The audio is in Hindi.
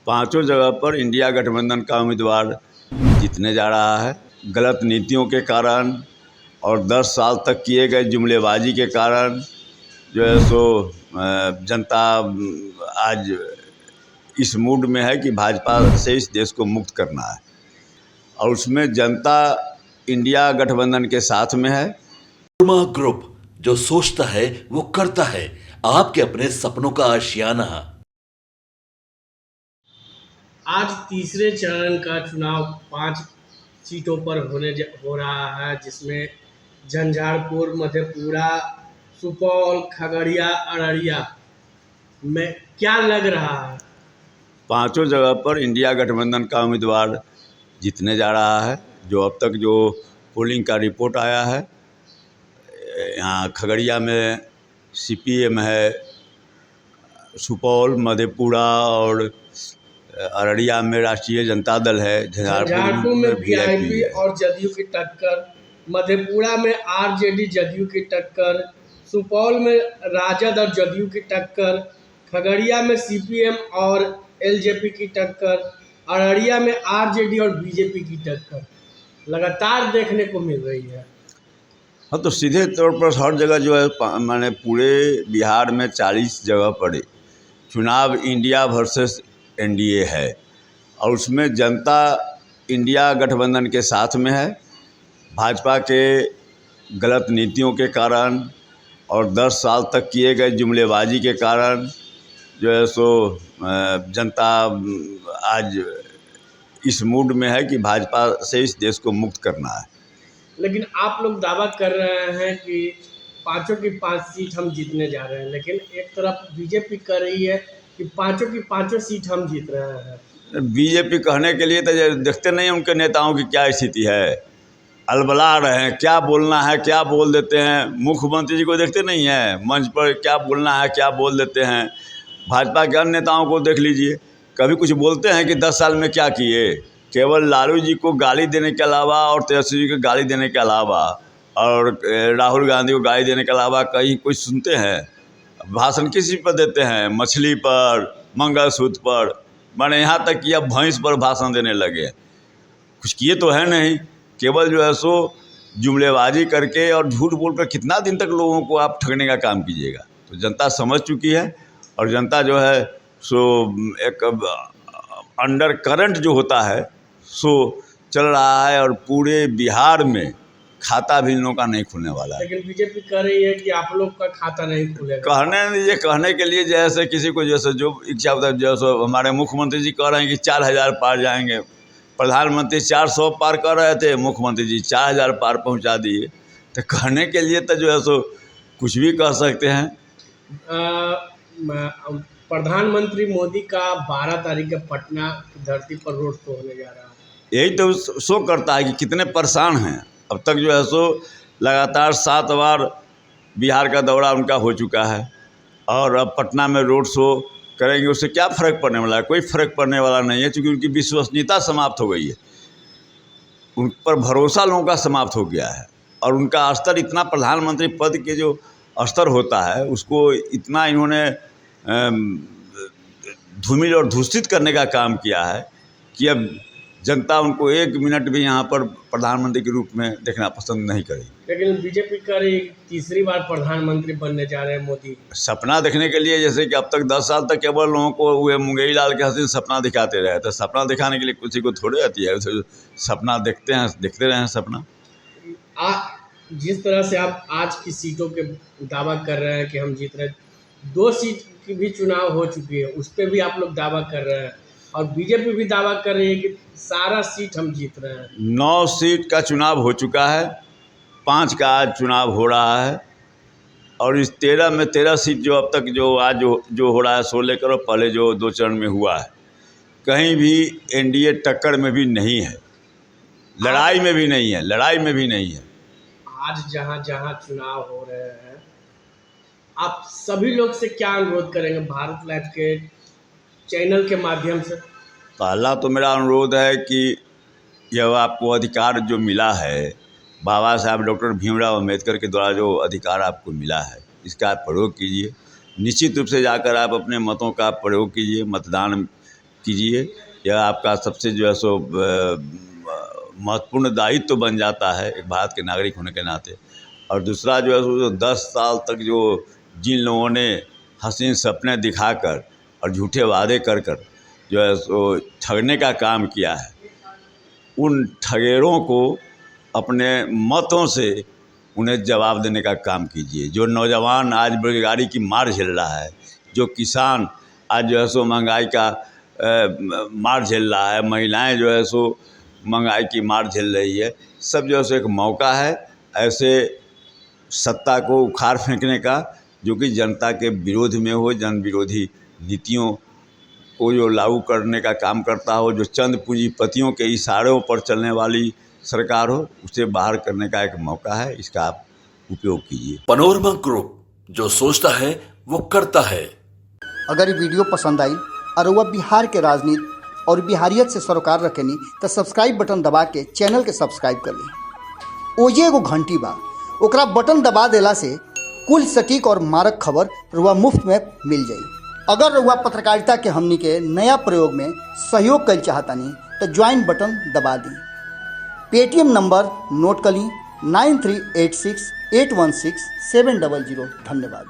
पांचों जगह पर इंडिया गठबंधन का उम्मीदवार जीतने जा रहा है। गलत नीतियों के कारण और 10 साल तक किए गए जुमलेबाजी के कारण जो है सो जनता आज इस मूड में है कि भाजपा से इस देश को मुक्त करना है, और उसमें जनता इंडिया गठबंधन के साथ में है। कुर्मा ग्रुप, जो सोचता है वो करता है। आपके अपने सपनों का आशियाना। आज तीसरे चरण का चुनाव 5 सीटों पर हो रहा है, जिसमें झंझारपुर, मधेपुरा, सुपौल, खगड़िया, अररिया में क्या लग रहा है? पांचों जगह पर इंडिया गठबंधन का उम्मीदवार जीतने जा रहा है। जो अब तक जो पोलिंग का रिपोर्ट आया है, यहाँ खगड़िया में सीपीएम है, सुपौल, मधेपुरा और अररिया में राष्ट्रीय जनता दल है, झंझारपुर में वीआईपी और जदयू की टक्कर, मधेपुरा में आरजेडी जदयू की टक्कर, सुपौल में राजद और जदयू की टक्कर, खगड़िया में सीपीएम और एलजेपी की टक्कर, अररिया में आरजेडी और बीजेपी की टक्कर लगातार देखने को मिल रही है। हाँ, तो सीधे तौर पर हर जगह जो है, माने पूरे बिहार में 40 जगह पर चुनाव इंडिया वर्सेस एनडीए है, और उसमें जनता इंडिया गठबंधन के साथ में है। भाजपा के गलत नीतियों के कारण और 10 साल तक किए गए जुमलेबाजी के कारण जो है सो जनता आज इस मूड में है कि भाजपा से इस देश को मुक्त करना है। लेकिन आप लोग दावा कर रहे हैं कि पांचों की 5 सीट हम जीतने जा रहे हैं, लेकिन एक तरफ बीजेपी कर रही है कि पांचों की 5 सीट हम जीत रहे हैं। बीजेपी कहने के लिए तो देखते नहीं उनके नेताओं की क्या स्थिति है, अलबला रहे हैं, क्या बोलना है क्या बोल देते हैं। मुख्यमंत्री जी को देखते नहीं हैं, मंच पर क्या बोलना है क्या बोल देते हैं। भाजपा के अन्य नेताओं को देख लीजिए, कभी कुछ बोलते हैं कि 10 साल में क्या किए। केवल लालू जी को गाली देने के अलावा और तेजस्वी जी को गाली देने के अलावा और राहुल गांधी को गाली देने के अलावा कहीं कुछ सुनते हैं? भाषण किसी पर देते हैं? मछली पर, मंगलसूत्र पर, माने यहाँ तक कि अब भैंस पर भाषण देने लगे। कुछ किए तो है नहीं, केवल जो है सो जुमलेबाजी करके और झूठ बोलकर कितना दिन तक लोगों को आप ठगने का काम कीजिएगा। तो जनता समझ चुकी है, और जनता जो है सो एक अंडर करंट जो होता है सो चल रहा है, और पूरे बिहार में खाता भी इन लोगों का नहीं खुलने वाला है। लेकिन बीजेपी कह रही है कि आप लोग का खाता नहीं खुलेगा। कहने के लिए जैसे किसी को जैसे जो इच्छा होता है, जैसे हमारे मुख्यमंत्री जी कह रहे हैं कि 4000 पार जाएंगे, प्रधानमंत्री 400 पार कर रहे थे, मुख्यमंत्री जी 4000 पार पहुंचा दिए। तो कहने के लिए तो जो है सो कुछ भी कह सकते हैं। प्रधानमंत्री मोदी का 12 तारीख को पटना की धरती पर रोड शो होने जा रहा है। यही तो शो करता है कि कितने परेशान हैं। अब तक जो है सो लगातार 7 बार बिहार का दौरा उनका हो चुका है, और अब पटना में रोड शो करेंगे, उससे क्या फ़र्क पड़ने वाला है? कोई फ़र्क पड़ने वाला नहीं है, क्योंकि उनकी विश्वसनीयता समाप्त हो गई है, उन पर भरोसा लोगों का समाप्त हो गया है, और उनका स्तर इतना, प्रधानमंत्री पद के जो स्तर होता है उसको इतना इन्होंने धूमिल और दूषित करने का काम किया है कि अब जनता उनको 1 मिनट भी यहाँ पर प्रधानमंत्री के रूप में देखना पसंद नहीं करेगी। लेकिन बीजेपी का तीसरी बार प्रधानमंत्री बनने जा रहे हैं मोदी। सपना देखने के लिए, जैसे कि अब तक 10 साल तक केवल लोगों को वे मुंगेरी लाल के हसीन सपना दिखाते रहे, तो सपना दिखाने के लिए किसी को थोड़ी आती है, सपना देखते रहे हैं सपना। जिस तरह से आप आज की सीटों के दावा कर रहे हैं कि हम जीत रहे हैं, 2 सीट की भी चुनाव हो चुकी है, उस पर भी आप लोग दावा कर रहे हैं, और बीजेपी भी दावा कर रही है कि सारा सीट हम जीत रहे हैं। 9 सीट का चुनाव हो चुका है, 5 का आज चुनाव हो रहा है, और इस 13 में 13 सीट जो अब तक जो आज जो हो रहा है, 16 करो पहले जो 2 चरण में हुआ है, कहीं भी एनडीए टक्कर में भी नहीं है, लड़ाई में भी नहीं है। आज जहाँ जहाँ चुनाव हो रहे हैं, आप सभी लोग से क्या अनुरोध करेंगे भारत लाइव के चैनल के माध्यम से? पहला तो मेरा अनुरोध है कि यह आपको अधिकार जो मिला है, बाबा साहब डॉक्टर भीमराव अम्बेडकर के द्वारा जो अधिकार आपको मिला है, इसका आप प्रयोग कीजिए। निश्चित रूप से जाकर आप अपने मतों का प्रयोग कीजिए, मतदान कीजिए। यह आपका सबसे जो है सो महत्वपूर्ण दायित्व तो बन जाता है एक भारत के नागरिक होने के नाते। और दूसरा जो है सो 10 साल तक जो जिन लोगों ने हसीन सपने दिखाकर और झूठे वादे कर कर जो है सो ठगने का काम किया है, उन ठगेरों को अपने मतों से उन्हें जवाब देने का काम कीजिए। जो नौजवान आज बेरोजगारी की मार झेल रहा है, जो किसान आज जो है सो महंगाई का मार झेल रहा है, महिलाएं जो है सो महंगाई की मार झेल रही है, सब जो है सो एक मौका है ऐसे सत्ता को उखाड़ फेंकने का जो कि जनता के विरोध में हो, जन विरोधी नीतियों को जो लागू करने का काम करता हो, जो चंद पूंजीपतियों के इशारों पर चलने वाली सरकार हो, उसे बाहर करने का एक मौका है। इसका आप उपयोग कीजिए। पनोरमा ग्रुप, जो सोचता है वो करता है। अगर ये वीडियो पसंद आई और वह बिहार के राजनीति और बिहारियत से सरोकार रखेनी तो सब्सक्राइब बटन दबा के चैनल के सब्सक्राइब कर ली। ओजे एगो घंटी बा, ओकरा बटन दबा देला से कुल सटीक और मारक खबर रुआ मुफ्त में मिल जाई। अगर रुआ पत्रकारिता के हमनी के नया प्रयोग में सहयोग कर चाहतानी तो ज्वाइन बटन दबा दी। पेटीएम नंबर नोट कर ली 9386816700। धन्यवाद।